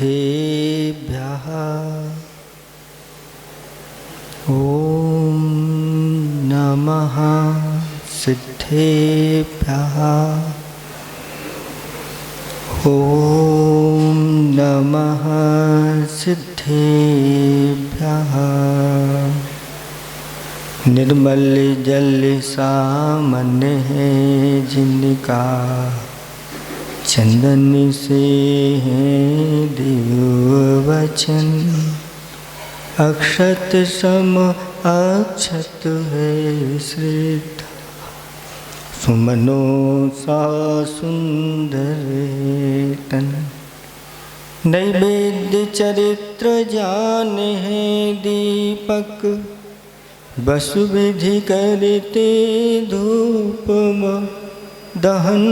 सिद्धेभ्यः ॐ नमः सिद्धेभ्यः ॐ नमः सिद्धेभ्यः। निर्मल जल सामान्य है जिनका चंदन से है दिव्य वचन, अक्षत सम अक्षत है श्रद्धा, सुमनो सा सुंदर तन। नैवेद्य चरित्र जान है दीपक, बसु विधि करते धूप दहन,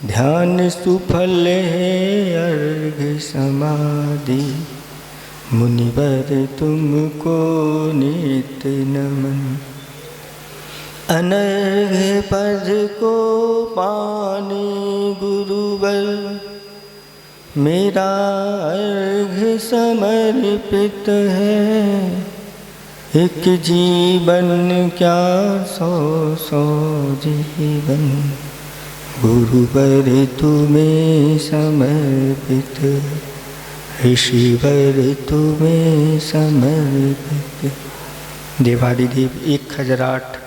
ध्यान सुफल है अर्घ समाधि, मुनिवर तुमको नित नमन। अनर्घ पद को पाने गुरुवर, मेरा अर्घ समर्पित है। एक जीवन क्या सौ सौ जीवन, गुरुवर तुम्हें समर्पित, ऋषिवर तुम्हें समर्पित। देवादिदेव 1008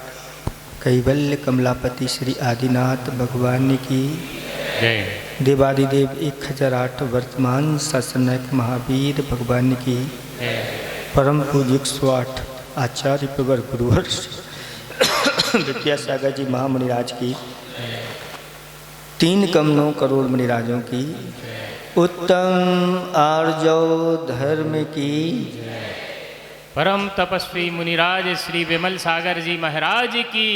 कैवल्य कमलापति श्री आदिनाथ भगवान की जय। देवादिदेव 1008 वर्तमान शासनक महावीर भगवान की जय। परम पूज्य 108 आचार्य प्रवर गुरुवर विद्यासागर जी महामुनिराज की, 3 कमलों करोड़ मुनिराजों की, उत्तम आर्जव धर्म की, परम तपस्वी मुनिराज श्री विमल सागर जी महाराज की,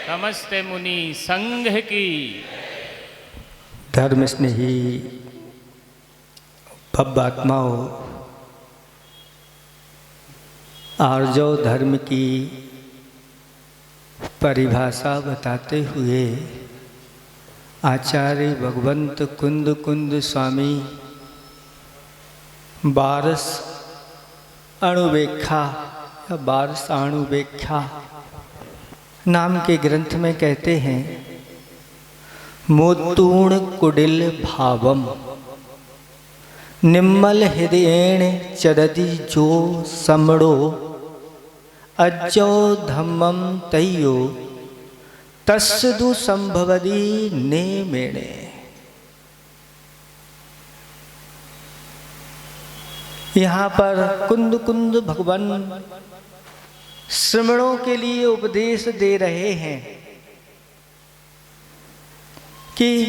समस्त मुनि संघ की। धर्म स्नेही भव्य आत्माओं, आर्जव धर्म की परिभाषा बताते हुए आचार्य भगवंत कुंद कुंद स्वामी बारस अणुवेक्षा या बारस अणुवेक्षा नाम के ग्रंथ में कहते हैं, मोतूण कुडिल भावम निम्मल हृदयेण चरदि जो समड़ो, अज्जो धम्मम तय्यो तस्सु संभवदी ने मेणे। यहाँ पर कुंद कुंद भगवान श्रमणों के लिए उपदेश दे रहे हैं कि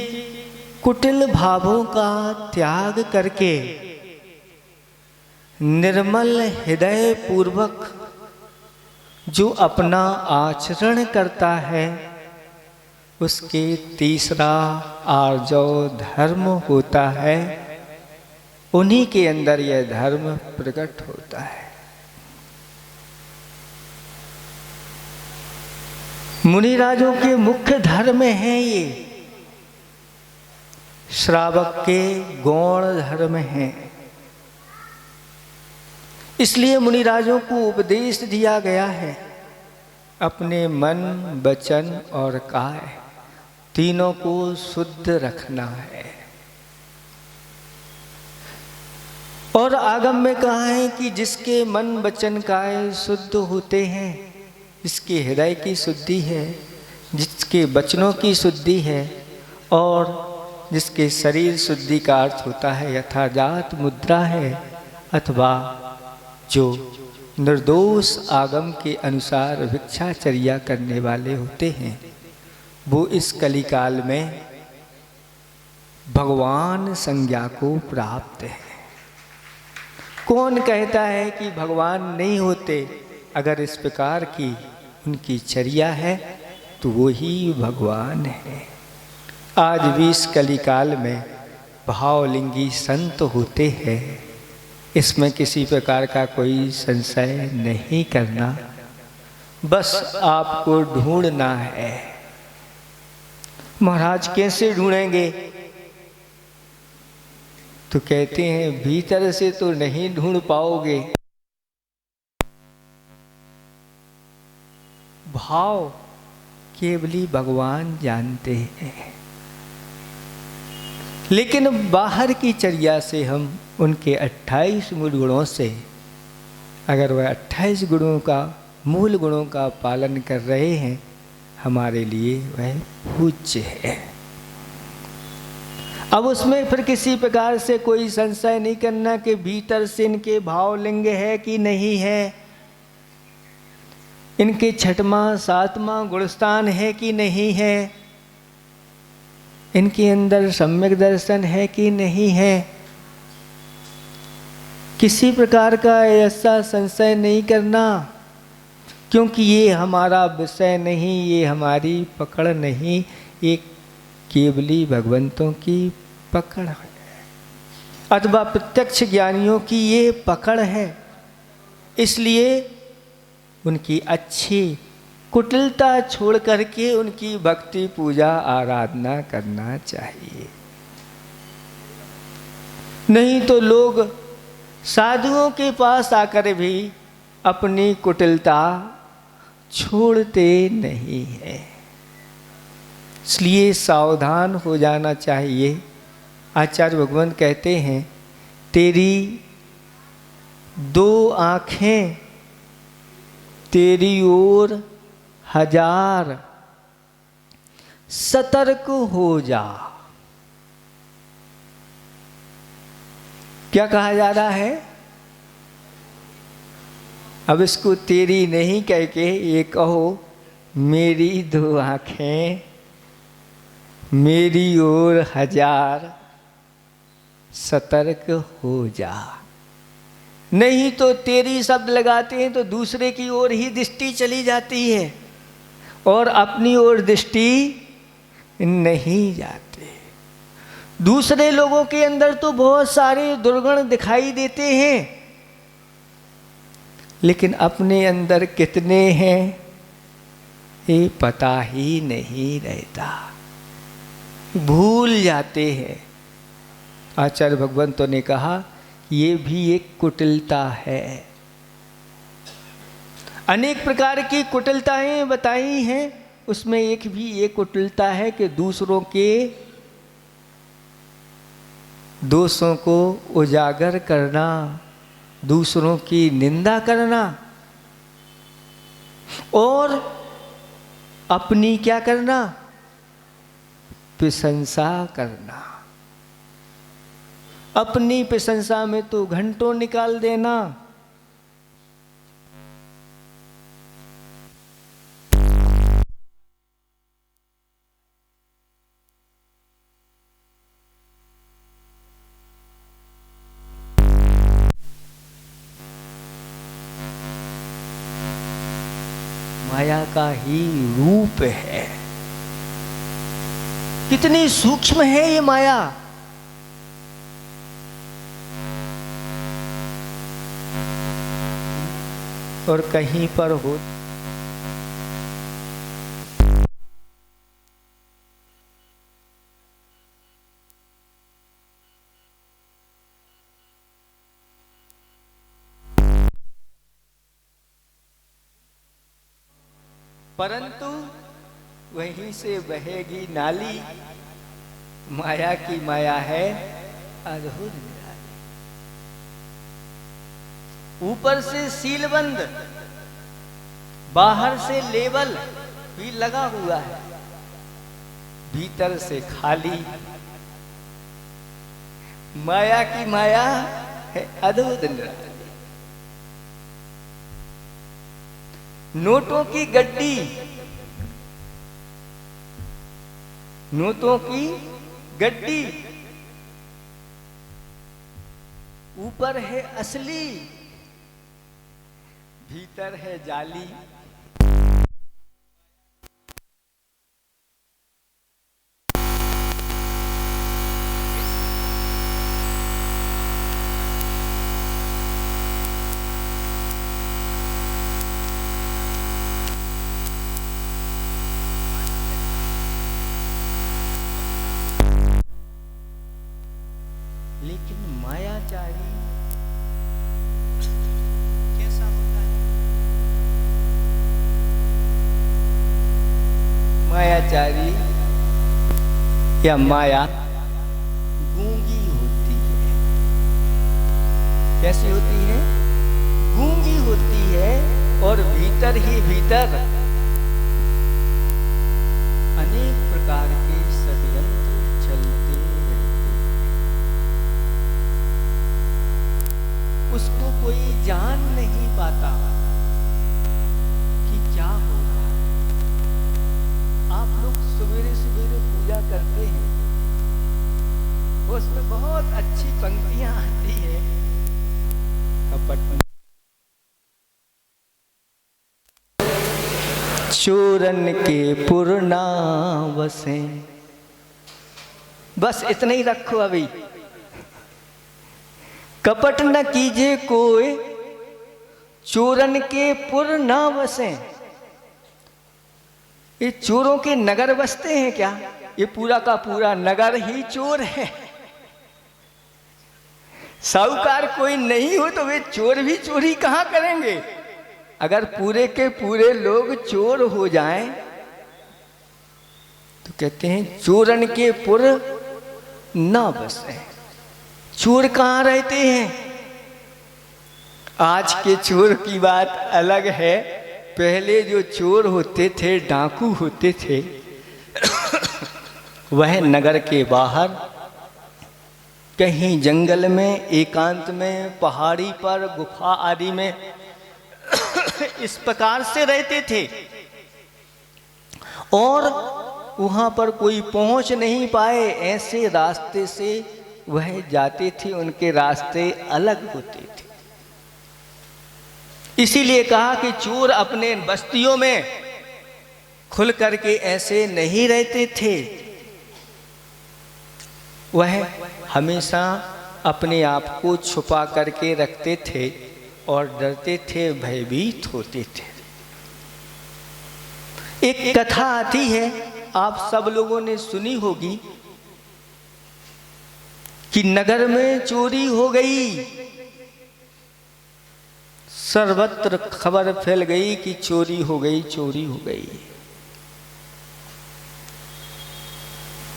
कुटिल भावों का त्याग करके निर्मल हृदय पूर्वक जो अपना आचरण करता है, उसके तीसरा आर्जव धर्म होता है, उन्हीं के अंदर यह धर्म प्रकट होता है। मुनिराजों के मुख्य धर्म हैं ये, श्रावक के गौण धर्म हैं। इसलिए मुनिराजों को उपदेश दिया गया है, अपने मन वचन और काय तीनों को शुद्ध रखना है। और आगम में कहा है कि जिसके मन वचन काय शुद्ध होते हैं, जिसके हृदय की शुद्धि है, जिसके वचनों की शुद्धि है और जिसके शरीर शुद्धि का अर्थ होता है यथाजात मुद्रा है, अथवा जो निर्दोष आगम के अनुसार भिक्षाचर्या करने वाले होते हैं, वो इस कलिकाल में भगवान संज्ञा को प्राप्त है। कौन कहता है कि भगवान नहीं होते? अगर इस प्रकार की उनकी चर्या है तो वो ही भगवान है। आज भी इस कलिकाल में भावलिंगी संत होते हैं, इसमें किसी प्रकार का कोई संशय नहीं करना, बस आपको ढूंढना है। महाराज कैसे ढूंढेंगे? तो कहते हैं भीतर से तो नहीं ढूंढ पाओगे, भाव केवल ही भगवान जानते हैं। लेकिन बाहर की चर्या से हम उनके 28 मूल गुणों से, अगर वह 28 गुणों का, मूल गुणों का पालन कर रहे हैं, हमारे लिए वह पूज्य है। अब उसमें फिर किसी प्रकार से कोई संशय नहीं करना कि भीतर से इनके भावलिंग है कि नहीं है, इनके छठवां सातवां गुणस्थान है कि नहीं है, इनके अंदर सम्यक दर्शन है कि नहीं है। किसी प्रकार का ऐसा संशय नहीं करना, क्योंकि ये हमारा विषय नहीं, ये हमारी पकड़ नहीं, ये केवली भगवंतों की पकड़ है, अथवा प्रत्यक्ष ज्ञानियों की ये पकड़ है। इसलिए उनकी अच्छी कुटिलता छोड़ करके उनकी भक्ति पूजा आराधना करना चाहिए। नहीं तो लोग साधुओं के पास आकर भी अपनी कुटिलता छोड़ते नहीं है। इसलिए सावधान हो जाना चाहिए। आचार्य भगवान कहते हैं, तेरी 2 आँखें तेरी ओर 1000 सतर्क हो जा। क्या कहा जा रहा है? अब इसको तेरी नहीं कह के ये कहो, मेरी 2 आँखें मेरी ओर 1000 सतर्क हो जा। नहीं तो तेरी शब्द लगाते हैं तो दूसरे की ओर ही दृष्टि चली जाती है और अपनी ओर दृष्टि नहीं जाती। दूसरे लोगों के अंदर तो बहुत सारे दुर्गुण दिखाई देते हैं, लेकिन अपने अंदर कितने हैं ये पता ही नहीं रहता, भूल जाते हैं। आचार्य भगवंतों ने कहा ये भी एक कुटिलता है। अनेक प्रकार की कुटिलताएं बताई हैं, उसमें एक भी एक कुटिलता है कि दूसरों के दोषों को उजागर करना, दूसरों की निंदा करना और अपनी क्या करना, प्रशंसा करना। अपनी प्रशंसा में तो घंटों निकाल देना। माया का ही रूप है। कितनी सूक्ष्म है ये माया। और कहीं पर हो परंतु वहीं से बहेगी नाली। माया की माया है अद्भुत निराली। ऊपर से सीलबंद, बाहर से लेबल भी लगा हुआ है, भीतर से खाली। माया की माया है अद्भुत निराली। नोटों की गड्डी, नोटों की गड्डी, ऊपर है असली, भीतर है जाली। लेकिन मायाचारी कैसा होता है? मायाचारी या माया गूंगी होती है। कैसी होती है? गूंगी होती है और भीतर ही भीतर अनेक प्रकार के षड्यंत्र चलते रहते हैं। उसको कोई जान नहीं पाता कि क्या हो रहा है। आप लोग सवेरे सवेरे पूजा करते हैं, उसमें बहुत अच्छी पंक्तियां आती है। कपट चोरन के पुर ना बसे, बस इतना ही रखो। अभी कपट न कीजिए कोई, चोरन के पुर ना बसे। ये चोरों के नगर बसते हैं क्या? ये पूरा का पूरा नगर ही चोर है। साहूकार कोई नहीं हो तो वे चोर भी चोरी कहां करेंगे? अगर पूरे के पूरे लोग चोर हो जाएं तो कहते हैं चोरन के पुर ना बसे। चोर कहाँ रहते हैं? आज के चोर की बात अलग है। पहले जो चोर होते थे, डाकू होते थे, वह नगर के बाहर कहीं जंगल में, एकांत में, पहाड़ी पर, गुफा आदि में इस प्रकार से रहते थे और वहां पर कोई पहुंच नहीं पाए, ऐसे रास्ते से वह जाते थे। उनके रास्ते अलग होते थे। इसीलिए कहा कि चोर अपने बस्तियों में खुल करके ऐसे नहीं रहते थे। वह हमेशा अपने आप को छुपा करके रखते थे और डरते थे, भयभीत होते थे। एक कथा आती है, आप सब लोगों ने सुनी होगी, कि नगर में चोरी हो गई। सर्वत्र खबर फैल गई कि चोरी हो गई, चोरी हो गई।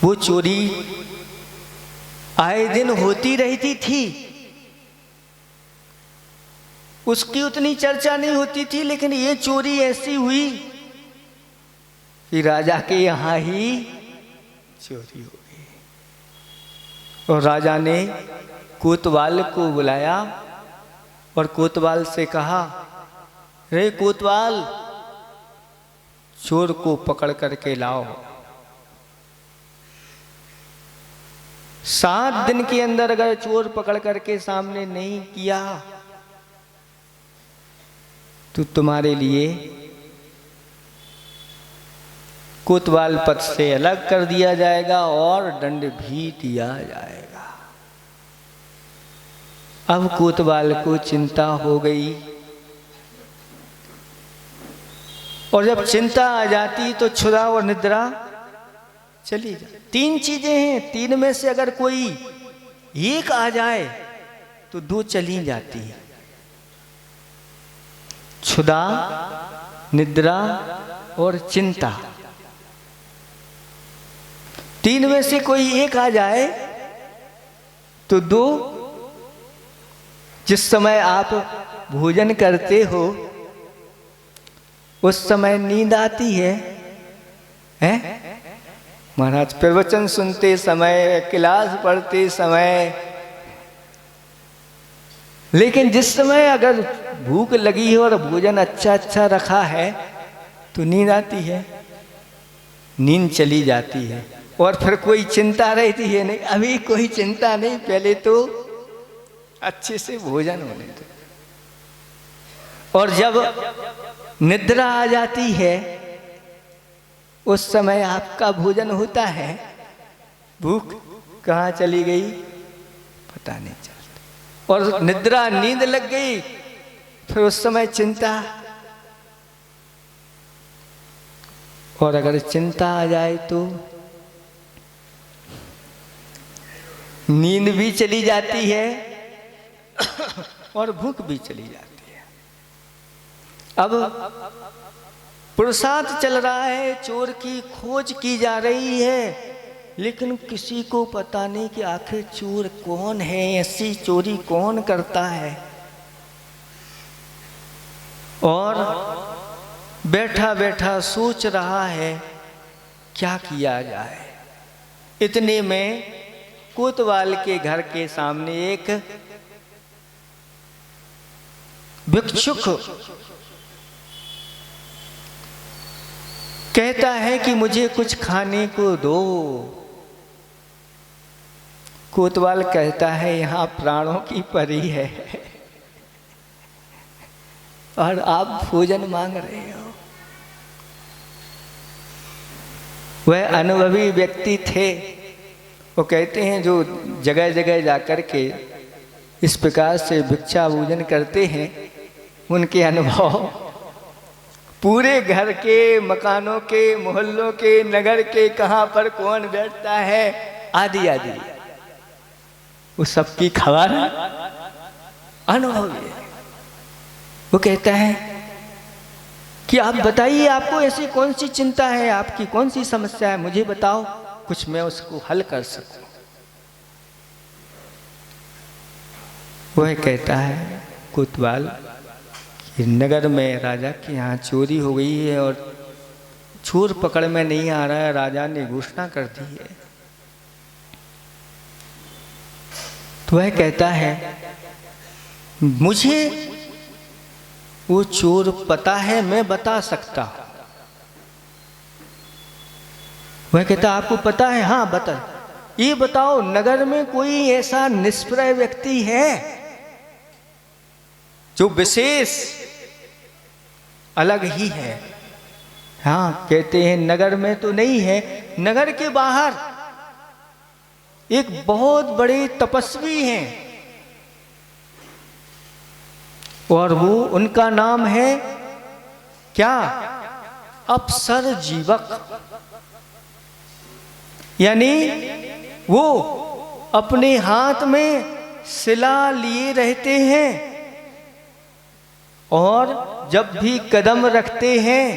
वो चोरी आए दिन होती रहती थी। उसकी उतनी चर्चा नहीं होती थी, लेकिन ये चोरी ऐसी हुई कि राजा के यहाँ ही चोरी हो गई। और राजा ने कोतवाल को बुलाया और कोतवाल से कहा, रे कोतवाल, चोर को पकड़ करके लाओ। 7 दिन के अंदर अगर चोर पकड़ करके सामने नहीं किया तो तुम्हारे लिए कोतवाल पद से अलग कर दिया जाएगा और दंड भी दिया जाएगा। अब कोतवाल को चिंता हो गई, और जब चिंता आ जाती तो क्षुधा और निद्रा चली जाती। 3 चीजें हैं, 3 में से अगर कोई एक आ जाए तो 2 चली जाती है। क्षुधा, निद्रा और चिंता। 3 में से कोई एक आ जाए तो 2, जिस समय आप भोजन करते हो उस समय नींद आती है, हैं? महाराज प्रवचन सुनते समय, क्लास पढ़ते समय, लेकिन जिस समय अगर भूख लगी है और भोजन अच्छा अच्छा रखा है तो नींद आती है, नींद चली जाती है। और फिर कोई चिंता रहती है नहीं, अभी कोई चिंता नहीं, पहले तो अच्छे से भोजन होने दो। और जब निद्रा आ जाती है उस समय आपका भोजन होता है, भूख कहाँ चली गई पता नहीं चलता। और निद्रा, नींद लग गई, फिर उस समय चिंता। और अगर चिंता आ जाए तो नींद भी चली जाती है और भूख भी चली जाती है। अब पुरुषार्थ चल रहा है, चोर की खोज की जा रही है, लेकिन किसी को पता नहीं कि आखिर चोर कौन है, ऐसी चोरी कौन करता है। और बैठा बैठा सोच रहा है क्या किया जाए। इतने में कोतवाल के घर के सामने एक भिक्षुक कहता है कि मुझे कुछ खाने को दो। कोतवाल कहता है यहाँ प्राणों की परी है और आप भोजन मांग रहे हो। वह अनुभवी व्यक्ति थे। वो कहते हैं जो जगह जगह जाकर के इस प्रकार से भिक्षा भोजन करते हैं, उनके अनुभव पूरे घर के, मकानों के, मोहल्लों के, नगर के, कहाँ पर कौन बैठता है आदि आदि, वो सबकी खबर अनुभवी है। वो कहता है कि आप बताइए, आपको ऐसी कौन सी चिंता है, आपकी कौन सी समस्या है, मुझे बताओ, कुछ मैं उसको हल कर सकूं। वह कहता है कोतवाल कि नगर में राजा के यहाँ चोरी हो गई है और चोर पकड़ में नहीं आ रहा है, राजा ने घोषणा कर दी है। तो वह कहता है मुझे वो चोर पता है, मैं बता सकता हूं। वह कहता आपको पता है? हाँ बता। ये बताओ नगर में कोई ऐसा निष्प्रय व्यक्ति है जो विशेष अलग ही है? हाँ कहते हैं नगर में तो नहीं है, नगर के बाहर एक बहुत बड़े तपस्वी हैं और वो, उनका नाम है क्या? अप्सर जीवक। यानी वो अपने हाथ में शिला लिए रहते हैं और जब भी कदम रखते हैं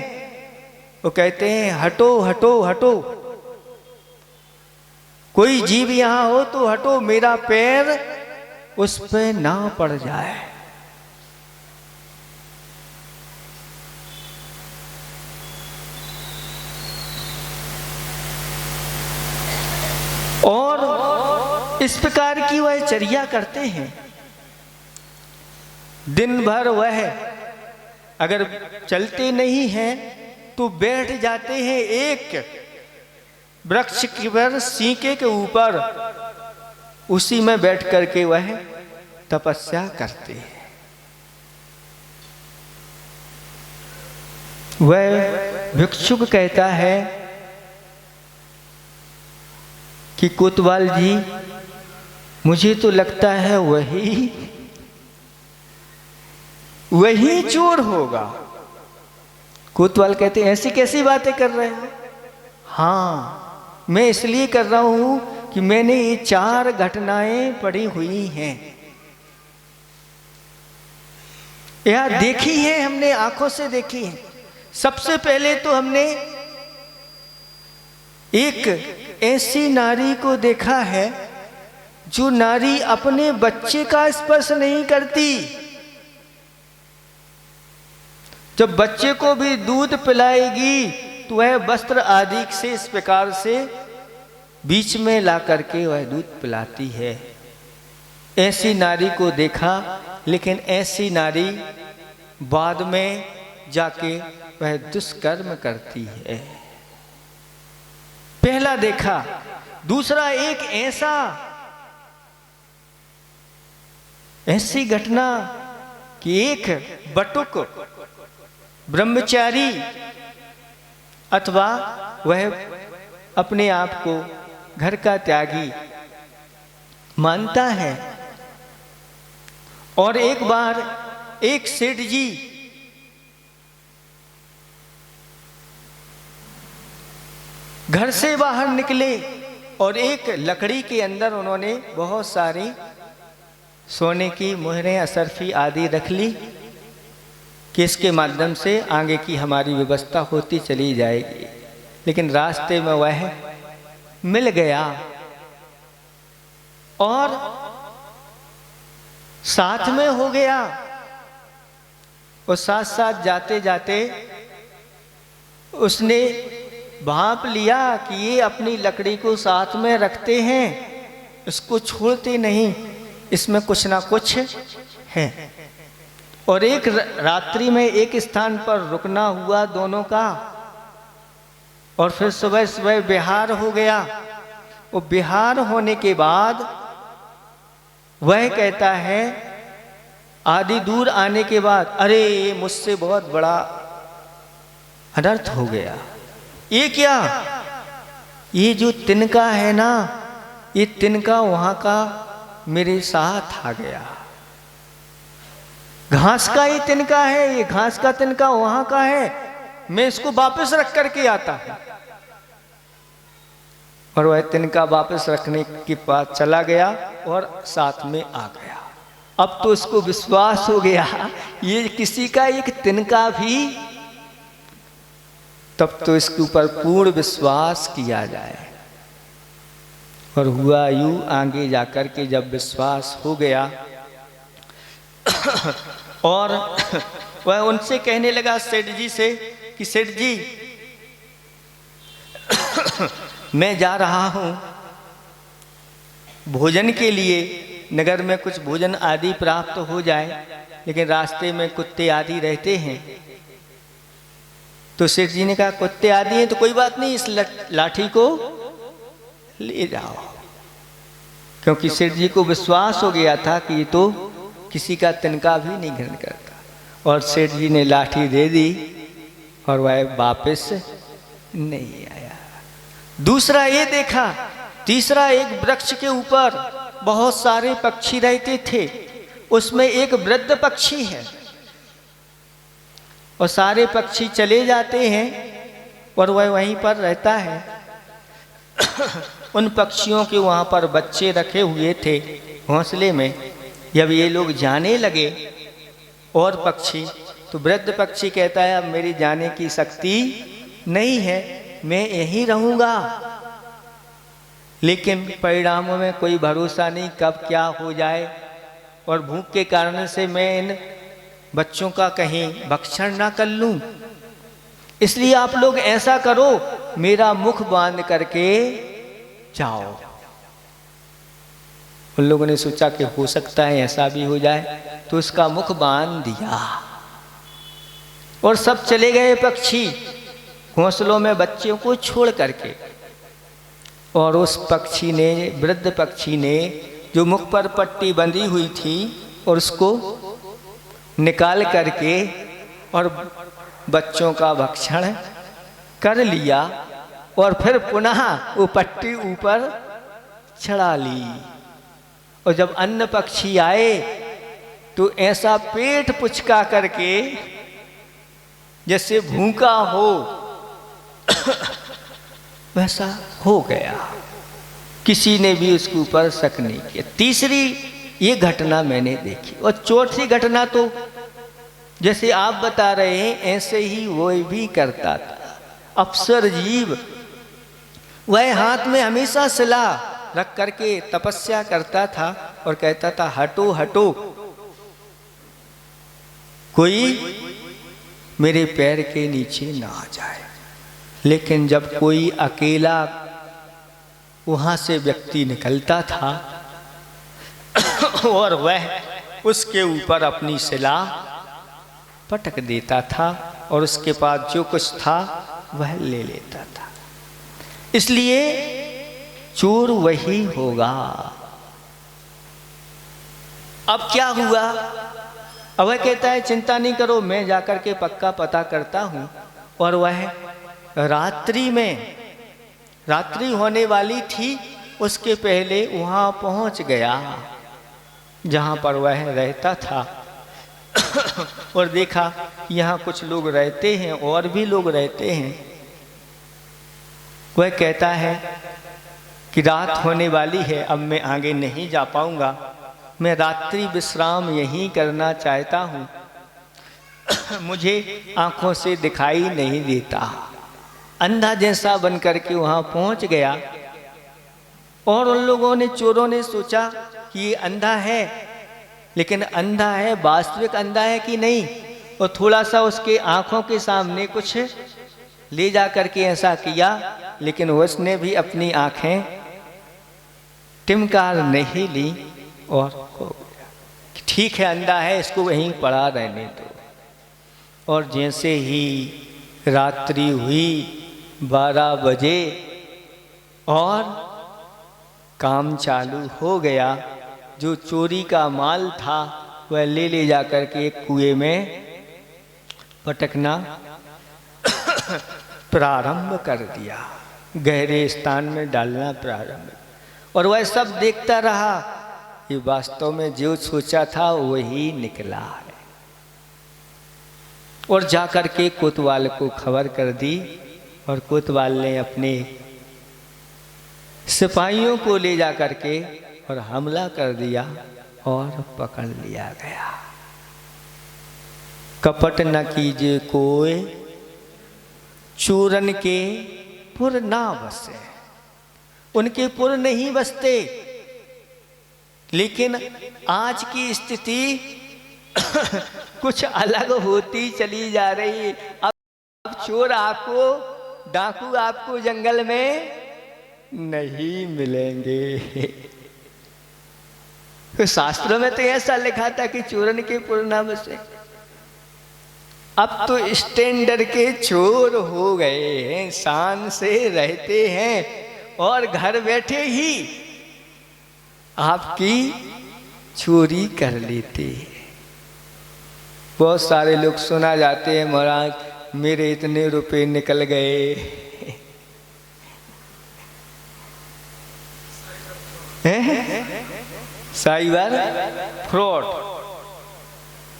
वो कहते हैं हटो हटो हटो, कोई जीव यहां हो तो हटो, मेरा पैर उस पे ना पड़ जाए। और इस प्रकार की वह चर्या करते हैं। दिन भर वह अगर चलते नहीं हैं तो बैठ जाते हैं एक वृक्ष की पर, सीके के ऊपर, उसी में बैठ करके वह तपस्या करते हैं। वह भिक्षुक कहता है कि कोतवाल जी मुझे तो लगता है वही चोर होगा। कोतवाल कहते हैं ऐसी कैसी बातें कर रहे हो? हाँ मैं इसलिए कर रहा हूं कि मैंने ये 4 घटनाएं पढ़ी हुई हैं, यह देखी है, हमने आंखों से देखी है। सबसे पहले तो हमने एक ऐसी नारी को देखा है जो नारी अपने बच्चे का स्पर्श नहीं करती। जब बच्चे को भी दूध पिलाएगी तो वह वस्त्र आदि से इस प्रकार से बीच में ला करके वह दूध पिलाती है। ऐसी नारी को देखा, लेकिन ऐसी नारी बाद में जाके वह दुष्कर्म करती है। पहला देखा। दूसरा एक ऐसी घटना कि एक बटुक ब्रह्मचारी अथवा वह अपने आप को घर का त्यागी मानता है और एक बार एक सेठ जी घर से बाहर निकले और एक लकड़ी के अंदर उन्होंने बहुत सारी सोने की मुहरें, असरफी आदि रख ली कि इसके माध्यम से आगे की हमारी व्यवस्था होती चली जाएगी। लेकिन रास्ते में वह मिल गया और साथ में हो गया, और साथ साथ जाते जाते उसने भांप लिया कि ये अपनी लकड़ी को साथ में रखते हैं, इसको छोड़ते नहीं, इसमें कुछ ना कुछ है। और एक रात्रि में एक स्थान पर रुकना हुआ दोनों का, और फिर सुबह सुबह बिहार हो गया। वो बिहार होने के बाद वह कहता है आदि दूर आने के बाद, अरे मुझसे बहुत बड़ा अनर्थ हो गया। ये क्या? ये जो तिनका है ना, ये तिनका वहां का मेरे साथ आ गया। घास का ये तिनका है, ये घास का तिनका वहां का है, मैं इसको वापस रख करके आता हूं। और वह तिनका वापस रखने के बाद चला गया और साथ में आ गया। अब तो इसको विश्वास हो गया ये किसी का एक तिनका भी, तब तो इसके ऊपर पूर्ण विश्वास किया जाए। और हुआ यूं, आगे जाकर के जब विश्वास हो गया और वह उनसे कहने लगा सेठ जी से कि सेठ जी मैं जा रहा हूं भोजन के लिए, नगर में कुछ भोजन आदि प्राप्त हो जाए, लेकिन रास्ते में कुत्ते आदि रहते हैं। तो सेठ जी ने कहा कुत्ते आदि हैं तो कोई बात नहीं, इस लाठी को ले जाओ, क्योंकि सेठ जी को विश्वास हो गया था कि ये तो किसी का तिनका भी नहीं ग्रहण करता। और सेठ जी ने लाठी दे दी और वह वापस नहीं आया। दूसरा ये देखा, तीसरा एक वृक्ष के ऊपर बहुत सारे पक्षी रहते थे, उसमें एक वृद्ध पक्षी है और सारे पक्षी चले जाते हैं और वह वहीं पर रहता है। उन पक्षियों के वहाँ पर बच्चे रखे हुए थे घोंसले में। जब ये लोग जाने लगे और पक्षी, तो वृद्ध पक्षी कहता है अब मेरी जाने की शक्ति नहीं है, मैं यहीं रहूँगा। लेकिन परिणामों में कोई भरोसा नहीं, कब क्या हो जाए, और भूख के कारण से मैं इन बच्चों का कहीं भक्षण ना कर लूं। इसलिए आप लोग ऐसा करो, मेरा मुख बांध करके जाओ। उन लोगों ने सोचा कि हो सकता है ऐसा भी हो जाए, तो उसका मुख बांध दिया और सब चले गए पक्षी घोंसलों में बच्चों को छोड़ करके। और उस पक्षी ने, वृद्ध पक्षी ने, जो मुख पर पट्टी बंधी हुई थी और उसको निकाल करके और बच्चों का भक्षण कर लिया और फिर पुनः वो पट्टी ऊपर चढ़ा ली। और जब अन्य पक्षी आए तो ऐसा पेट पुचका करके जैसे भूखा हो वैसा हो गया, किसी ने भी उसके ऊपर शक नहीं किया। तीसरी ये घटना मैंने देखी। और चौथी घटना तो जैसे आप बता रहे हैं ऐसे ही वो भी करता था। अप्सर जीव, वह हाथ में हमेशा शिला रख करके तपस्या करता था और कहता था हटो हटो, कोई मेरे पैर के नीचे ना आ जाए। लेकिन जब कोई अकेला वहां से व्यक्ति निकलता था और वह उसके ऊपर अपनी शिला पटक देता था और उसके पास जो कुछ था वह ले लेता था। इसलिए चोर वही होगा। अब क्या हुआ? अब वह कहता है चिंता नहीं करो, मैं जाकर के पक्का पता करता हूं। और वह रात्रि में, रात्रि होने वाली थी उसके पहले वहां पहुंच गया जहां पर वह रहता था और देखा यहाँ कुछ लोग रहते हैं और भी लोग रहते हैं। वह कहता है कि रात होने वाली है, अब मैं आगे नहीं जा पाऊंगा, मैं रात्रि विश्राम यहीं करना चाहता हूँ। मुझे आंखों से दिखाई नहीं देता। अंधा जैसा बन करके वहाँ पहुँच गया और उन लोगों ने, चोरों ने सोचा कि ये अंधा है, लेकिन अंधा है, वास्तविक अंधा है कि नहीं, और थोड़ा सा उसके आंखों के सामने कुछ ले जा करके ऐसा किया, लेकिन उसने भी अपनी आंखें टिमकार नहीं ली और ठीक है अंधा है, इसको वहीं पड़ा रहने दो। और जैसे ही रात्रि हुई 12 बजे और काम चालू हो गया, जो चोरी का माल था वह ले जा करके एक कुएं में पटकना प्रारंभ कर दिया, गहरे स्थान में डालना प्रारंभ। और वह सब देखता रहा। ये वास्तव में जो सोचा था वही निकला है। और जाकर के कोतवाल को खबर कर दी और कोतवाल ने अपने सिपाहियों को ले जा करके और हमला कर दिया और पकड़ लिया गया। कपट न कीजिए कोई, चूरन के पुर ना बसे। उनके पुर नहीं बसते, लेकिन आज की स्थिति कुछ अलग होती चली जा रही। अब चोर आपको, डाकू आपको जंगल में नहीं मिलेंगे। तो शास्त्रों में तो ऐसा लिखा था कि चोरन के पुर ना बसे। अब तो स्टैंडर्ड के चोर हो गए हैं, शान से रहते हैं और घर बैठे ही आपकी चोरी कर लेते हैं। बहुत सारे लोग सुना जाते हैं, महाराज मेरे इतने रुपए निकल गए साइबर फ्रॉड।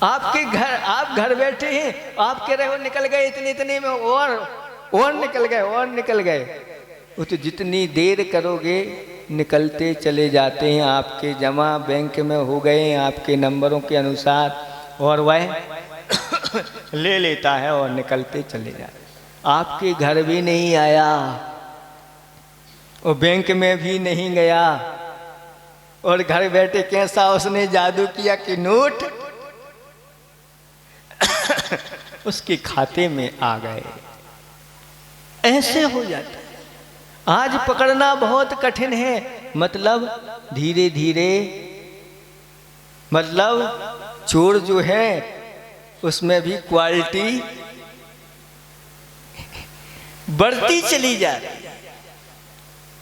आपके घर, आप घर बैठे हैं, आप कह रहे हो निकल गए इतने इतने में, और निकल गए, और निकल गए। वो तो जितनी देर करोगे निकलते चले जाते हैं। आपके जमा बैंक में हो गए हैं आपके नंबरों के अनुसार, और वह ले लेता है और निकलते चले जाते। आपके घर भी नहीं आया और बैंक में भी नहीं गया, और घर बैठे कैसा उसने जादू किया कि नोट उसके खाते में आ गए। ऐसे हो जाता है। आज पकड़ना बहुत कठिन है, मतलब धीरे धीरे, मतलब चोर जो है उसमें भी क्वालिटी बढ़ती चली जा रही है।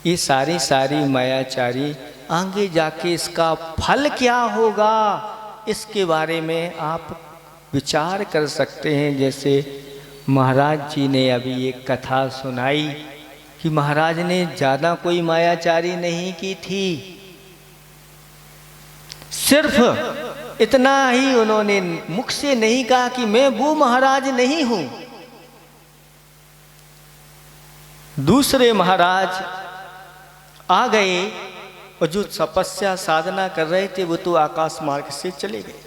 ये सारी मायाचारी, आगे जाके इसका फल क्या होगा इसके बारे में आप विचार कर सकते हैं। जैसे महाराज जी ने अभी एक कथा सुनाई कि महाराज ने ज़्यादा कोई मायाचारी नहीं की थी, सिर्फ इतना ही उन्होंने मुख से नहीं कहा कि मैं वो महाराज नहीं हूं। दूसरे महाराज आ गए और जो तपस्या साधना कर रहे थे वो तो आकाश मार्ग से चले गए।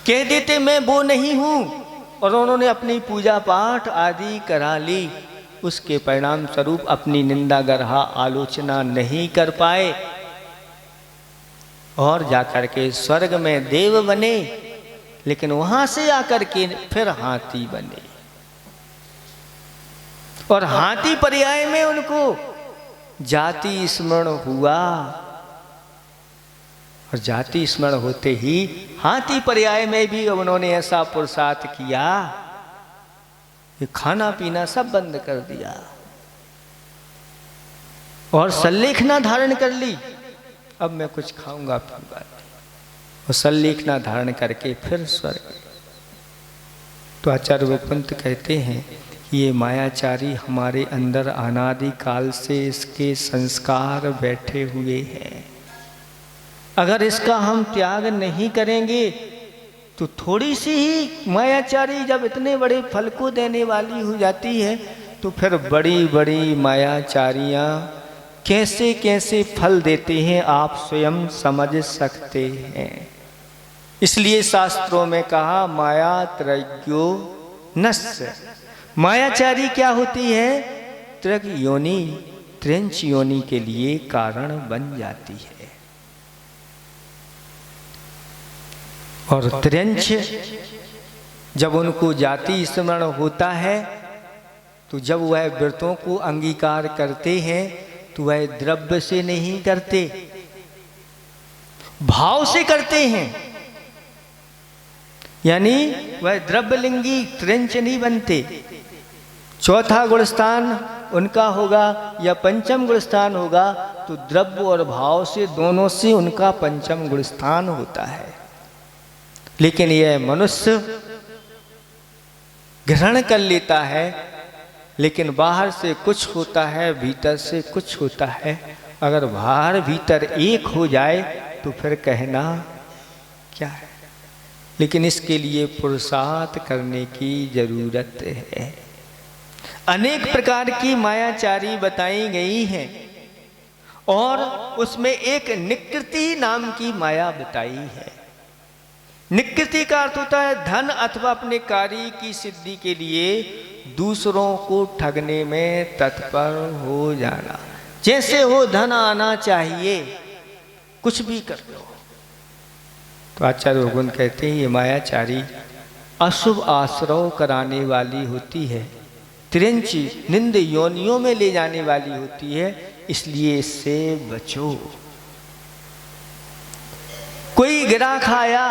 कह देते मैं वो नहीं हूं, और उन्होंने अपनी पूजा पाठ आदि करा ली। उसके परिणाम स्वरूप अपनी निंदा गरहा आलोचना नहीं कर पाए और जाकर के स्वर्ग में देव बने, लेकिन वहां से आकर के फिर हाथी बने। और हाथी पर्याय में उनको जाति स्मरण हुआ, और जाति स्मरण होते ही हाथी पर्याय में भी उन्होंने ऐसा पुरुषार्थ किया कि खाना पीना सब बंद कर दिया और सल्लेखना धारण कर ली। अब मैं कुछ खाऊंगा पीऊंगा नहीं, और सल्लेखना धारण करके फिर स्वर्ग। तो आचार्य वैकुंठ कहते हैं ये मायाचारी हमारे अंदर अनादि काल से इसके संस्कार बैठे हुए हैं। अगर इसका हम त्याग नहीं करेंगे तो थोड़ी सी ही मायाचारी जब इतने बड़े फल को देने वाली हो जाती है, तो फिर बड़ी बड़ी मायाचारियाँ कैसे कैसे फल देते हैं आप स्वयं समझ सकते हैं। इसलिए शास्त्रों में कहा माया त्रयो नस्य। मायाचारी क्या होती है? त्रग योनि, त्रिंच योनि के लिए कारण बन जाती है। और त्रिंच जब उनको जाति स्मरण होता है तो जब वह व्रतों को अंगीकार करते हैं तो वह द्रव्य से नहीं करते, भाव से करते हैं। यानी वह द्रव्यलिंगी त्रिंच नहीं बनते। चौथा गुणस्थान उनका होगा या पंचम गुणस्थान होगा तो द्रव्य और भाव से दोनों से उनका पंचम गुणस्थान होता है। लेकिन यह मनुष्य ग्रहण कर लेता है, लेकिन बाहर से कुछ होता है, भीतर से कुछ होता है। अगर बाहर भीतर एक हो जाए तो फिर कहना क्या है। लेकिन इसके लिए पुरुषार्थ करने की जरूरत है। अनेक प्रकार की मायाचारी बताई गई हैं और उसमें एक निकृति नाम की माया बताई है। निकृति का अर्थ होता है धन अथवा अपने कार्य की सिद्धि के लिए दूसरों को ठगने में तत्पर हो जाना। जैसे हो धन आना चाहिए, कुछ भी कर लो। तो आचार्य भगवान कहते हैं ये मायाचारी अशुभ आश्रय कराने वाली होती है, त्रिंच निंद योनियों में ले जाने वाली होती है, इसलिए इससे बचो। कोई ग्राहक आया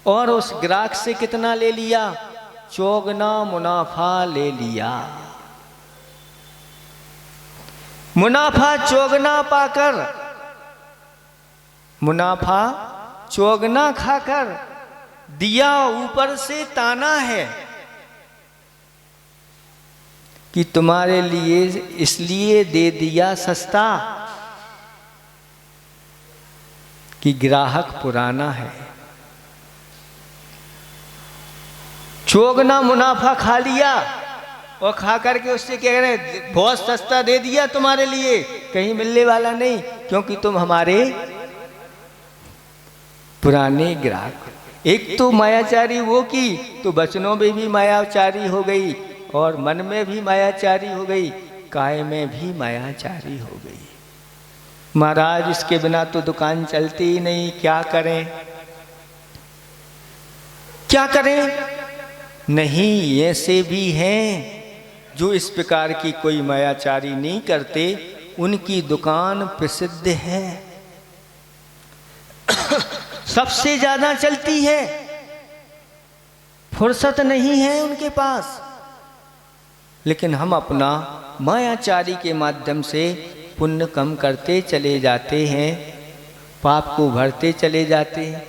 और उस ग्राहक से कितना ले लिया? चौगुना मुनाफा ले लिया। मुनाफा चौगुना पाकर, मुनाफा चौगुना खाकर दिया ऊपर से ताना है कि तुम्हारे लिए इसलिए दे दिया सस्ता कि ग्राहक पुराना है। चौगुना मुनाफा खा लिया और खा करके उससे कह रहे हैं बहुत सस्ता दे दिया तुम्हारे लिए, कहीं मिलने वाला नहीं, क्योंकि तुम हमारे पुराने ग्राहक। एक तो मायाचारी वो की तो वचनों में भी मायाचारी हो गई और मन में भी मायाचारी हो गई, काय में भी मायाचारी हो गई। महाराज इसके बिना तो दुकान चलती ही नहीं, क्या करें क्या करें। नहीं, ऐसे भी हैं जो इस प्रकार की कोई मायाचारी नहीं करते, उनकी दुकान प्रसिद्ध है, सबसे ज्यादा चलती है, फुर्सत नहीं है उनके पास। लेकिन हम अपना मायाचारी के माध्यम से पुण्य कम करते चले जाते हैं, पाप को भरते चले जाते हैं।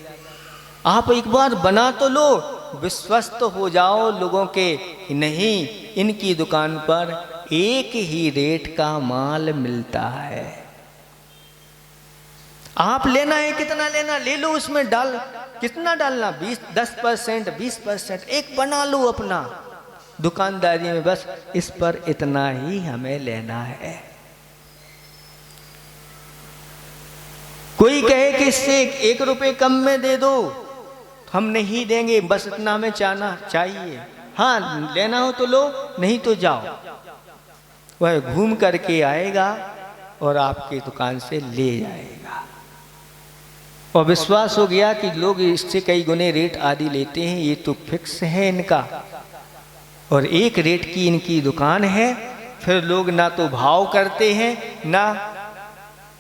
आप एक बार बना तो लो, विश्वस्त हो जाओ लोगों के, नहीं इनकी दुकान पर एक ही रेट का माल मिलता है। आप लेना है कितना लेना ले लो, उसमें डाल कितना डालना 10%, 20%, एक बना लो अपना दुकानदारी में, बस इस पर इतना ही हमें लेना है। कोई कहे कि इससे 1 रुपये कम में दे दो, हम नहीं देंगे, बस इतना हमें चाहना चाहिए। हाँ लेना हो तो लो, नहीं तो जाओ। वह घूम करके आएगा और आपकी दुकान से ले जाएगा। और विश्वास हो गया कि लोग इससे कई गुने रेट आदि लेते हैं, ये तो फिक्स है इनका, और एक रेट की इनकी दुकान है। फिर लोग ना तो भाव करते हैं, ना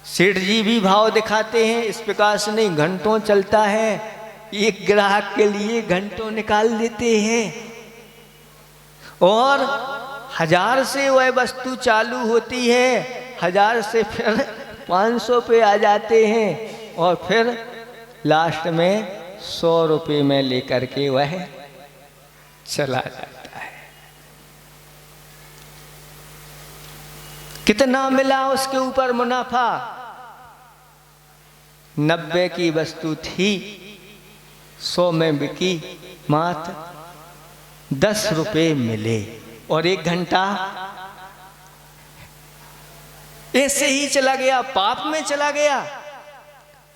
सेठ जी भी भाव दिखाते हैं। इस प्रकार से नहीं, घंटों चलता है, एक ग्राहक के लिए घंटों निकाल देते हैं। और 1000 से वह वस्तु चालू होती है, 1000 से फिर 500 पे आ जाते हैं और फिर लास्ट में 100 रुपये में लेकर के वह चला जाता है। कितना मिला उसके ऊपर मुनाफा? 90 की वस्तु थी, 100 में बिकी, मात्र 10 रुपये मिले। और 1 घंटा ऐसे ही चला गया, पाप में चला गया।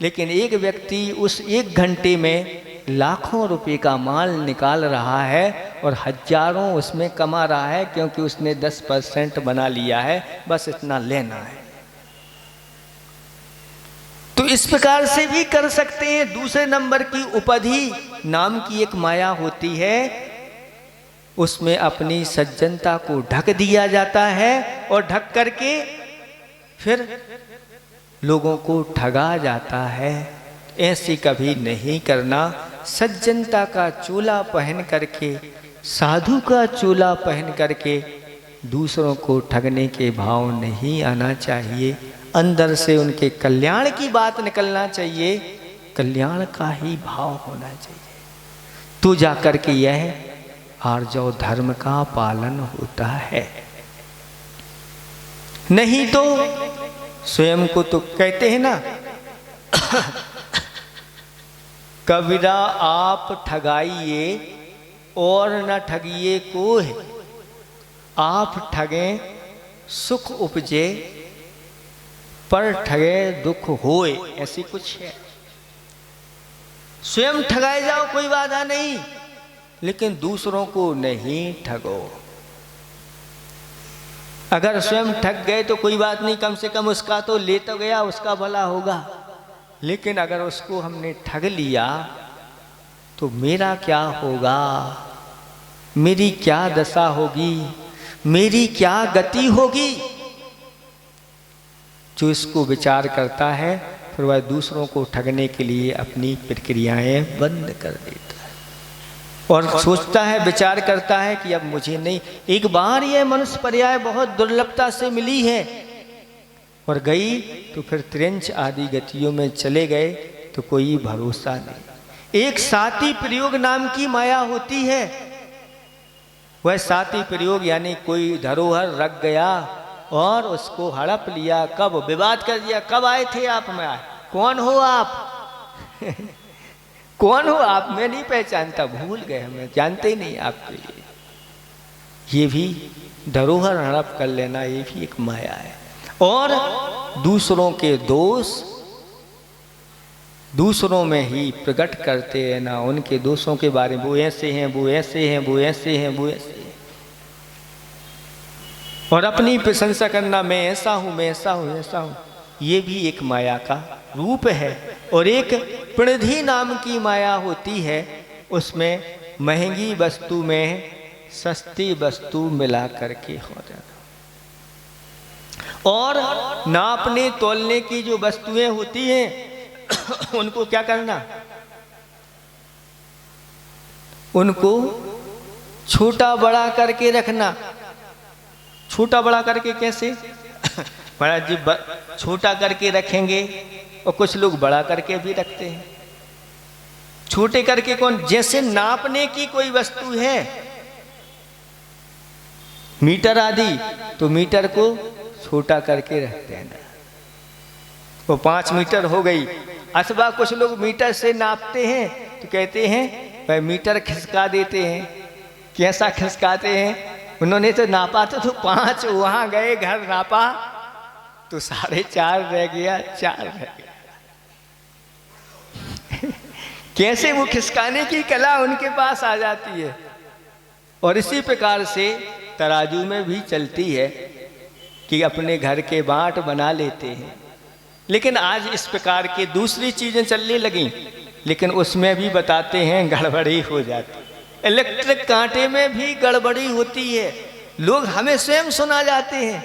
लेकिन एक व्यक्ति उस 1 घंटे में लाखों रुपए का माल निकाल रहा है और हजारों उसमें कमा रहा है, क्योंकि उसने 10% बना लिया है, बस इतना लेना है। तो इस प्रकार से भी कर सकते हैं। दूसरे नंबर की उपाधि नाम की एक माया होती है, उसमें अपनी सज्जनता को ढक दिया जाता है और ढक करके फिर लोगों को ठगा जाता है। ऐसी कभी नहीं करना। सज्जनता का चोला पहन करके, साधु का चोला पहन करके दूसरों को ठगने के भाव नहीं आना चाहिए। अंदर से उनके कल्याण की बात निकलना चाहिए, कल्याण का ही भाव होना चाहिए। तो जाकर के यह आर्जव धर्म का पालन होता है। नहीं तो स्वयं को तो कहते हैं ना कबीरा आप ठगाइए और न ठगिए कोई, आप ठगें सुख उपजे पर ठगे दुख होए, ऐसी कुछ है। स्वयं ठगाए जाओ कोई बाधा नहीं, लेकिन दूसरों को नहीं ठगो। अगर स्वयं ठग गए तो कोई बात नहीं, कम से कम उसका तो ले तो गया, उसका भला होगा। लेकिन अगर उसको हमने ठग लिया तो मेरा क्या होगा, मेरी क्या दशा होगी, मेरी क्या गति होगी। जो इसको विचार करता है फिर वह दूसरों को ठगने के लिए अपनी प्रक्रियाएं बंद कर देता है और सोचता है, विचार करता है कि अब मुझे नहीं। एक बार यह मनुष्य पर्याय बहुत दुर्लभता से मिली है और गई तो फिर त्रिंच आदि गतियों में चले गए तो कोई भरोसा नहीं। एक साती प्रयोग नाम की माया होती है। वह साती प्रयोग यानी कोई धरोहर रख गया और उसको हड़प लिया, कब विवाद कर दिया, कब आए थे आप, में आए, कौन हो आप कौन हो आप, मैं नहीं पहचानता, भूल गए, हमें जानते ही नहीं आपके लिए। ये भी धरोहर हड़प कर लेना, ये भी एक माया है। और दूसरों के दोष दूसरों में ही प्रकट करते हैं ना, उनके दोषों के बारे में, वो ऐसे हैं, वो ऐसे हैं, वो ऐसे हैं, वो ऐसे हैं, और अपनी प्रशंसा करना, मैं ऐसा हूं, मैं ऐसा हूं, ऐसा हूं। ये भी एक माया का रूप है। और एक प्रणधि नाम की माया होती है, उसमें महंगी वस्तु में सस्ती वस्तु मिला करके हो जाना। और नापने तोलने की जो वस्तुएं होती हैं उनको क्या करना, उनको छोटा बड़ा करके रखना। छोटा बड़ा करके कैसे बड़ा जी, छोटा करके रखेंगे और कुछ लोग बड़ा करके भी रखते हैं। छोटे करके कौन, जैसे नापने की कोई वस्तु है, मीटर आदि, तो मीटर को छोटा करके रखते हैं ना, वो 5 मीटर हो गई। अथवा कुछ लोग मीटर से नापते हैं तो कहते हैं भाई मीटर खिसका देते हैं। कैसा खिसकाते हैं, उन्होंने तो नापा तो 5, वहां गए घर नापा तो 4.5 रह गया, 4 रह गया। कैसे वो खिसकाने की कला उनके पास आ जाती है। और इसी प्रकार से तराजू में भी चलती है कि अपने घर के बाट बना लेते हैं। लेकिन आज इस प्रकार के दूसरी चीजें चलने लगी, लेकिन उसमें भी बताते हैं गड़बड़ी हो जाती। इलेक्ट्रिक कांटे में भी गड़बड़ी होती है। लोग हमें स्वयं सुना जाते हैं,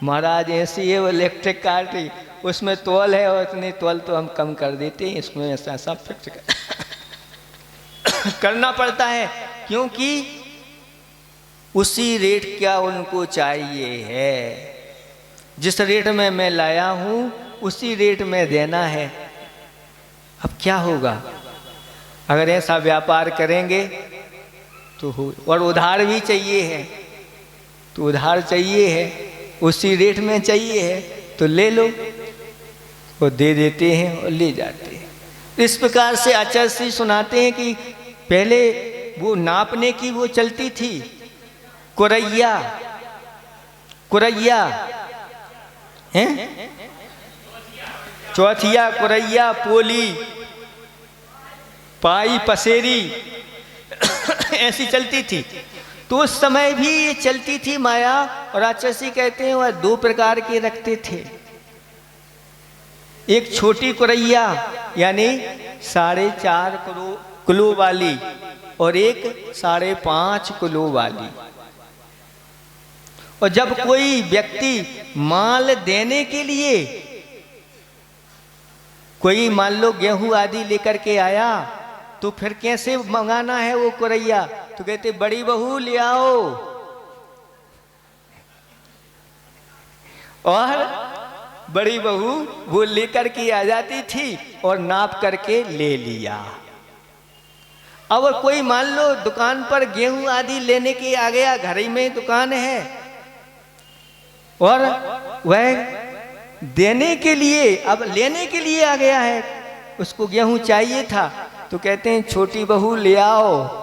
महाराज ऐसी है वो इलेक्ट्रिक कांटे, उसमें तोल है और इतनी तोल तो हम कम कर देते हैं, इसमें ऐसा सब फिक्स करना पड़ता है, क्योंकि उसी रेट क्या उनको चाहिए है। जिस रेट में मैं लाया हूं उसी रेट में देना है। अब क्या होगा अगर ऐसा व्यापार करेंगे तो हो। और उधार भी चाहिए है, तो उधार चाहिए है, उसी रेट में चाहिए है तो ले लो, वो दे देते हैं और ले जाते हैं। इस प्रकार से आचार्य श्री सुनाते हैं कि पहले वो नापने की वो चलती थी कुरैया, कुरैया हैं? चौथिया, कुरैया, पोली, पाई, पसेरी ऐसी चलती थी। तो उस समय भी ये चलती थी माया। और राक्षसी कहते हैं वह दो प्रकार के रखते थे। एक छोटी कुरैया यानी 4.5 किलो वाली, और एक 5.5 किलो वाली। और जब कोई व्यक्ति माल देने के लिए, कोई मान लो गेहूं आदि लेकर के आया, तो फिर कैसे मंगाना है वो कुरैया? तो कहते बड़ी बहू ले आओ, और बड़ी बहू वो लेकर के आ जाती थी और नाप करके ले लिया। अब कोई मान लो दुकान पर गेहूं आदि लेने के आ गया, घर ही में दुकान है, और वह देने के लिए, अब लेने के लिए आ गया है, उसको गेहूं चाहिए था, तो कहते हैं छोटी बहू ले आओ।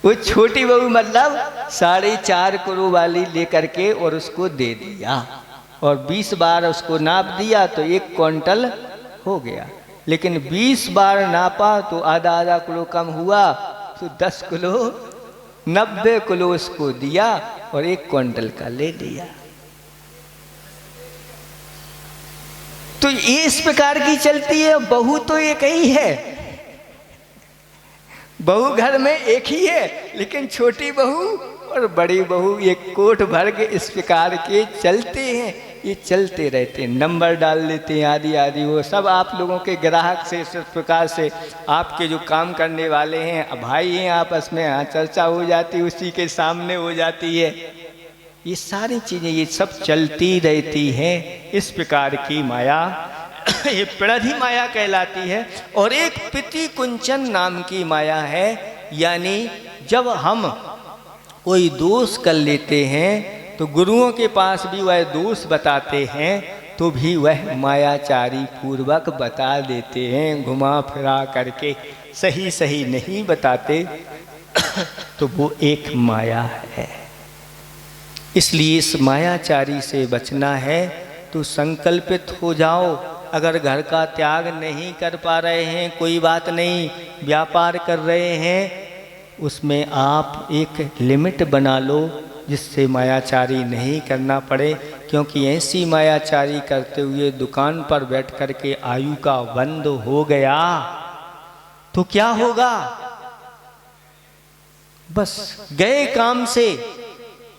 वो छोटी बहू मतलब 4.5 किलो वाली लेकर के और उसको दे दिया, और 20 बार उसको नाप दिया तो 1 क्विंटल हो गया। लेकिन 20 बार नापा तो आधा किलो कम हुआ, तो 10 किलो 90 किलो उसको दिया और 1 क्विंटल का ले लिया। तो ये इस प्रकार की चलती है। बहू तो एक ही है, बहू घर में एक ही है, लेकिन छोटी बहू और बड़ी बहू एक कोट भर के इस प्रकार के चलते हैं। ये चलते रहते हैं, नंबर डाल देते हैं आदि आदि। वो सब आप लोगों के ग्राहक से, इस प्रकार से आपके जो काम करने वाले हैं, भाई हैं आपस में, हाँ चर्चा हो जाती है, उसी के सामने हो जाती है। ये सारी चीज़ें ये सब चलती रहती हैं। इस प्रकार की माया ये प्रधि माया कहलाती है। और एक पिति कुंचन नाम की माया है, यानी जब हम कोई दोष कर लेते हैं तो गुरुओं के पास भी वह दोष बताते हैं, तो भी वह मायाचारी पूर्वक बता देते हैं, घुमा फिरा करके, सही सही नहीं बताते। तो वो एक माया है। इसलिए इस मायाचारी से बचना है तो संकल्पित हो जाओ। अगर घर का त्याग नहीं कर पा रहे हैं, कोई बात नहीं, व्यापार कर रहे हैं, उसमें आप एक लिमिट बना लो जिससे मायाचारी नहीं करना पड़े। क्योंकि ऐसी मायाचारी करते हुए दुकान पर बैठ कर के आयु का बंद हो गया तो क्या होगा? बस गए काम से,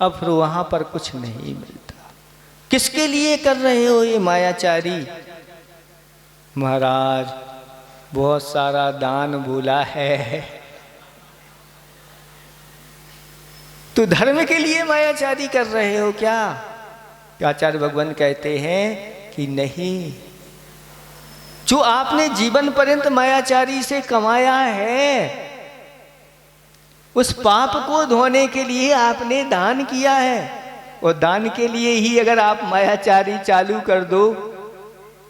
अब फिर वहां पर कुछ नहीं मिलता। किसके लिए कर रहे हो ये मायाचारी? महाराज बहुत सारा दान भूला है, तो धर्म के लिए मायाचारी कर रहे हो क्या? आचार्य भगवान कहते हैं कि नहीं, जो आपने जीवन पर्यंत मायाचारी से कमाया है, उस पाप को धोने के लिए आपने दान किया है। और दान के लिए ही अगर आप मायाचारी चालू कर दो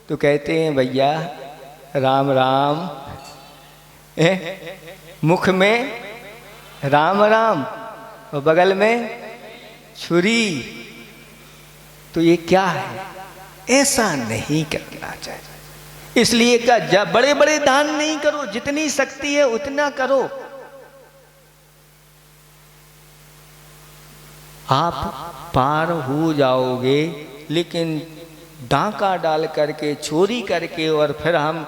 तो कहते हैं भैया राम राम, मुख में राम राम और बगल में छुरी। तो ये क्या है? ऐसा नहीं करना चाहिए। इसलिए का बड़े बड़े दान नहीं करो, जितनी शक्ति है उतना करो। आप पार हो जाओगे, लेकिन डाका डाल करके, चोरी करके, और फिर हम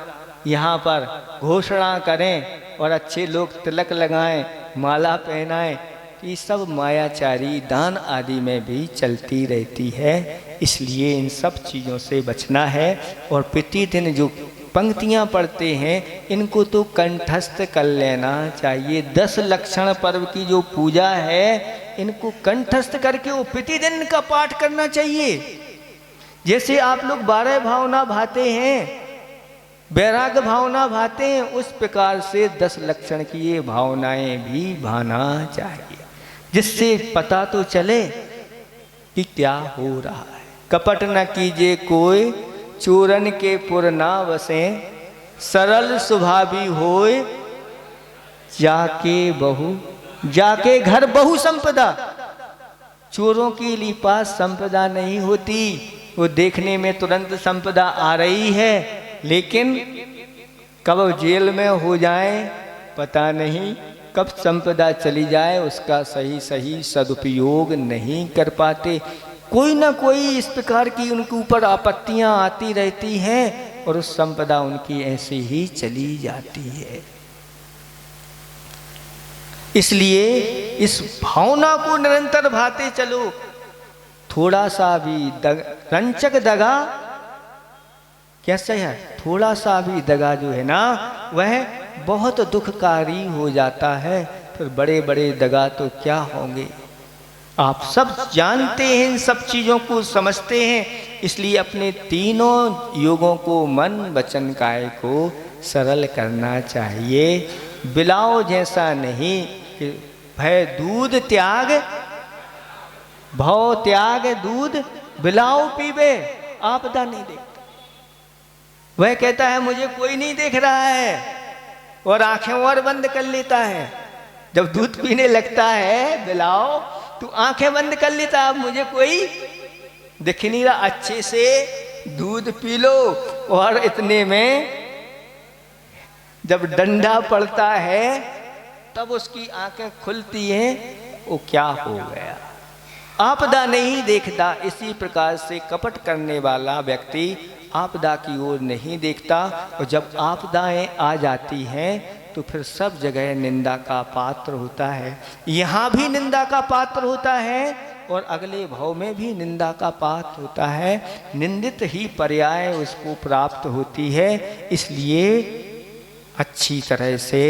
यहाँ पर घोषणा करें और अच्छे लोग तिलक लगाएं, माला पहनाएं, ये सब मायाचारी दान आदि में भी चलती रहती है। इसलिए इन सब चीज़ों से बचना है। और प्रतिदिन जो पंक्तियाँ पढ़ते हैं इनको तो कंठस्थ कर लेना चाहिए। 10 लक्षण पर्व की जो पूजा है इनको कंठस्थ करके वो प्रतिदिन का पाठ करना चाहिए। जैसे आप लोग 12 भावना भाते हैं, वैराग्य भावना भाते हैं, उस प्रकार से 10 लक्षण की ये भावनाएं भी भाना चाहिए, जिससे पता तो चले कि क्या हो रहा है। कपट न कीजिए कोई, चोरन के पुर ना बसे, सरल स्वभावी होए, जाके घर बहु संपदा। चोरों के लिए पास संपदा नहीं होती। वो देखने में तुरंत संपदा आ रही है, लेकिन कब जेल में हो जाए पता नहीं, कब संपदा चली जाए उसका सही सही सदुपयोग नहीं कर पाते। कोई ना कोई इस प्रकार की उनके ऊपर आपत्तियां आती रहती हैं और उस संपदा उनकी ऐसे ही चली जाती है। इसलिए इस भावना को निरंतर भाते चलो। थोड़ा सा भी रंचक दगा, कैसा है, थोड़ा सा भी दगा जो है ना वह बहुत दुखकारी हो जाता है। फिर बड़े बड़े दगा तो क्या होंगे। आप सब जानते हैं, इन सब चीज़ों को समझते हैं। इसलिए अपने तीनों योगों को, मन वचन काय को सरल करना चाहिए। बिलाव जैसा नहीं कि भय दूध त्याग, भव त्याग दूध बिलाव पीबे, आपदा नहीं देखता। वह कहता है मुझे कोई नहीं देख रहा है और आंखें और बंद कर लेता है। जब दूध पीने लगता है बिलाव तो आंखें बंद कर लेता है, अब मुझे कोई दिख नहीं रहा। अच्छे से दूध पी लो और इतने में जब डंडा पड़ता है तब उसकी आंखें खुलती हैं, वो क्या हो गया, आपदा नहीं देखता। इसी प्रकार से कपट करने वाला व्यक्ति आपदा की ओर नहीं देखता, और जब आपदाएं आ जाती हैं तो फिर सब जगह निंदा का पात्र होता है। यहाँ भी निंदा का पात्र होता है और अगले भाव में भी निंदा का पात्र होता है। निंदित ही पर्याय उसको प्राप्त होती है। इसलिए अच्छी तरह से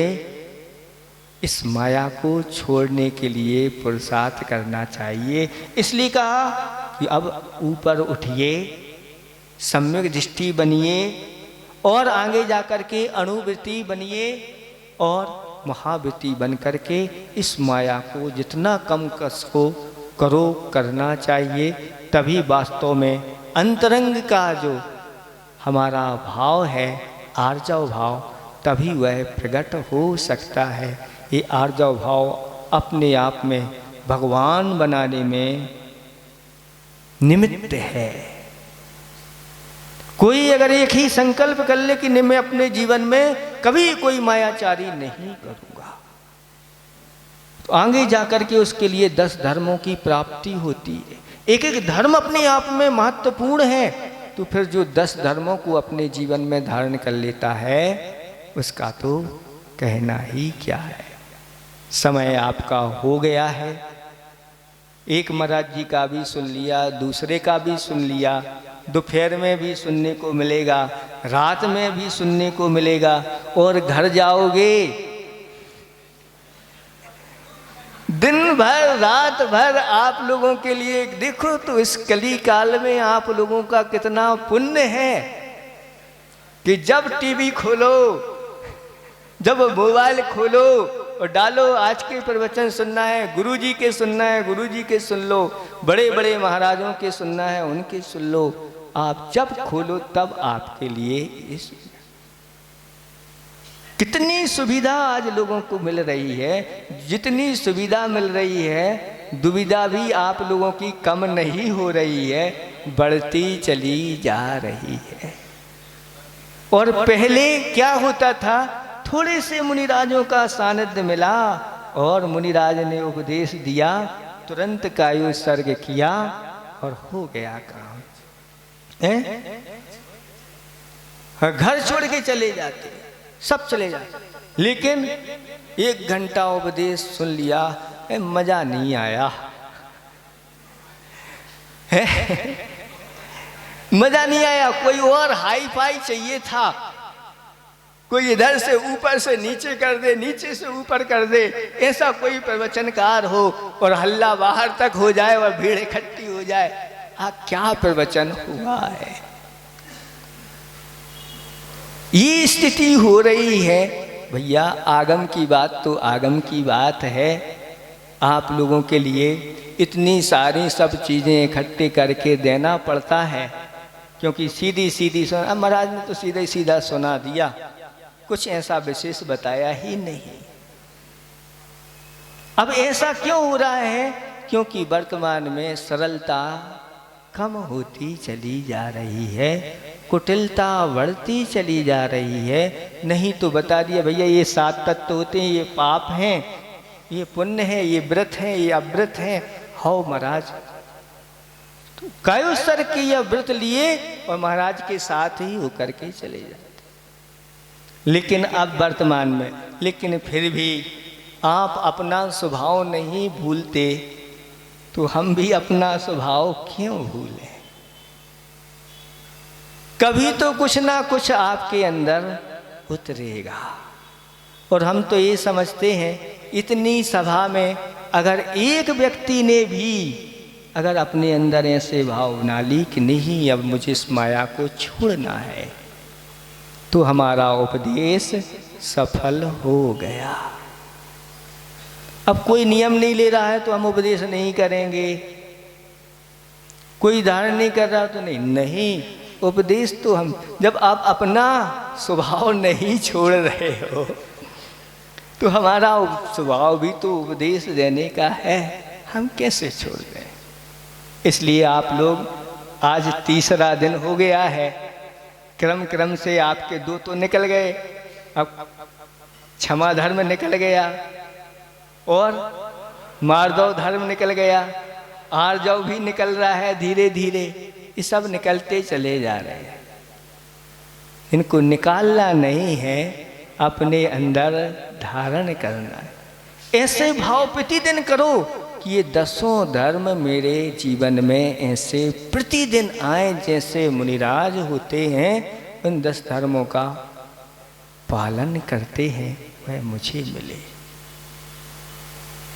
इस माया को छोड़ने के लिए पुरुषार्थ करना चाहिए। इसलिए कहा कि अब ऊपर उठिए, सम्यक दृष्टि बनिए और आगे जाकर के अणुवृत्ति बनिए और महावृत्ति बन करके इस माया को जितना कम कसको करो करना चाहिए। तभी वास्तव में अंतरंग का जो हमारा भाव है, आर्जव भाव, तभी वह प्रकट हो सकता है। ये आर्जव भाव अपने आप में भगवान बनाने में निमित्त है। कोई अगर एक ही संकल्प कर ले कि मैं अपने जीवन में कभी कोई मायाचारी नहीं करूंगा, तो आगे जाकर के उसके लिए 10 धर्मों की प्राप्ति होती है। एक एक धर्म अपने आप में महत्वपूर्ण है, तो फिर जो 10 धर्मों को अपने जीवन में धारण कर लेता है उसका तो कहना ही क्या है। समय आपका हो गया है। एक महाराज जी का भी सुन लिया, दूसरे का भी सुन लिया, दोपहर में भी सुनने को मिलेगा, रात में भी सुनने को मिलेगा, और घर जाओगे दिन भर रात भर आप लोगों के लिए देखो तो इस कली काल में आप लोगों का कितना पुण्य है कि जब टीवी खोलो, जब मोबाइल खोलो और डालो आज के प्रवचन सुनना है, गुरुजी के सुनना है, गुरुजी के सुन लो, बड़े बड़े महाराजों के सुनना है, उनके सुन लो। आप जब खोलो तब आपके लिए इस कितनी सुविधा आज लोगों को मिल रही है। जितनी सुविधा मिल रही है, दुविधा भी आप लोगों की कम नहीं हो रही है, बढ़ती चली जा रही है। और पहले क्या होता था, थोड़े से मुनिराजों का सानिध्य मिला और मुनिराज ने उपदेश दिया, तुरंत कायु सर्ग किया और हो गया काम। घर छोड़ के चले जाते, सब चले जाते, लेकिन 1 घंटा उपदेश सुन लिया, मजा नहीं आया, मजा नहीं आया। कोई और हाई फाई चाहिए था, कोई इधर से ऊपर से नीचे कर दे, नीचे से ऊपर कर दे, ऐसा कोई प्रवचनकार हो और हल्ला बाहर तक हो जाए और भीड़ इकट्ठी हो जाए। क्या प्रवचन हुआ है। ये स्थिति हो रही है भैया। आगम की बात तो आगम की बात है। आप लोगों के लिए इतनी सारी सब चीज़ें इकट्ठे करके देना पड़ता है, क्योंकि सीधी सीधी सुना, महाराज ने तो सीधा सीधा सुना दिया, कुछ ऐसा विशेष बताया ही नहीं। अब ऐसा क्यों हो रहा है क्योंकि वर्तमान में सरलता कम होती चली जा रही है, कुटिलता बढ़ती चली जा रही है। नहीं तो बता दिया भैया ये 7 तत्व होते हैं, ये पाप हैं, ये पुण्य है, ये व्रत है, ये अव्रत है। हो महाराज तो कायो सर के यह व्रत लिए और महाराज के साथ ही होकर के चले जाते। लेकिन अब वर्तमान में, लेकिन फिर भी आप अपना स्वभाव नहीं भूलते, तो हम भी अपना स्वभाव क्यों भूलें? कभी तो कुछ ना कुछ आपके अंदर उतरेगा। और हम तो ये समझते हैं इतनी सभा में अगर एक व्यक्ति ने भी अगर अपने अंदर ऐसे भाव बना ली कि नहीं अब मुझे इस माया को छोड़ना है, तो हमारा उपदेश सफल हो गया। अब कोई नियम नहीं ले रहा है तो हम उपदेश नहीं करेंगे, कोई धारण नहीं कर रहा तो नहीं, उपदेश तो हम, जब आप अपना स्वभाव नहीं छोड़ रहे हो तो हमारा स्वभाव भी तो उपदेश देने का है, हम कैसे छोड़ दें? इसलिए आप लोग आज तीसरा दिन हो गया है, क्रम से आपके 2 तो निकल गए, अब क्षमा धर्म निकल गया और मार्दव धर्म निकल गया, आर्जव भी निकल रहा है धीरे धीरे। ये सब निकलते चले जा रहे हैं, इनको निकालना नहीं है, अपने अंदर धारण करना है। ऐसे भाव प्रतिदिन करो कि ये 10 धर्म मेरे जीवन में ऐसे प्रतिदिन आए, जैसे मुनिराज होते हैं उन 10 धर्मों का पालन करते हैं, वह मुझे मिले,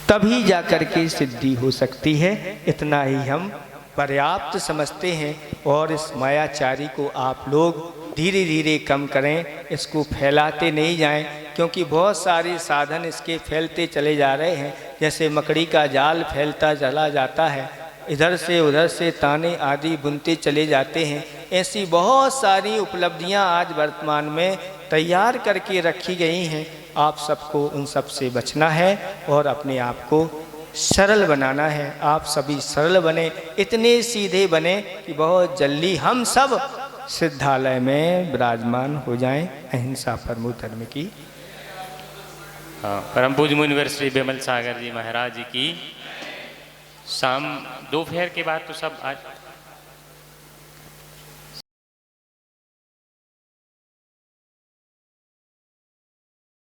तभी जाकर के सिद्धि हो सकती है। इतना ही हम पर्याप्त समझते हैं। और इस मायाचारी को आप लोग धीरे धीरे कम करें, इसको फैलाते नहीं जाएं, क्योंकि बहुत सारे साधन इसके फैलते चले जा रहे हैं। जैसे मकड़ी का जाल फैलता चला जाता है, इधर से उधर से ताने आदि बुनते चले जाते हैं। ऐसी बहुत सारी उपलब्धियां आज वर्तमान में तैयार करके रखी गई हैं। आप सबको उन सब से बचना है और अपने आप को सरल बनाना है। आप सभी सरल बने, इतने सीधे बने कि बहुत जल्दी हम सब सिद्धालय में विराजमान हो जाएं। अहिंसा परमो धर्म की। परम पूज्य मुनिवर श्री विमल सागर जी महाराज जी की। शाम दोपहर के बाद तो सब आज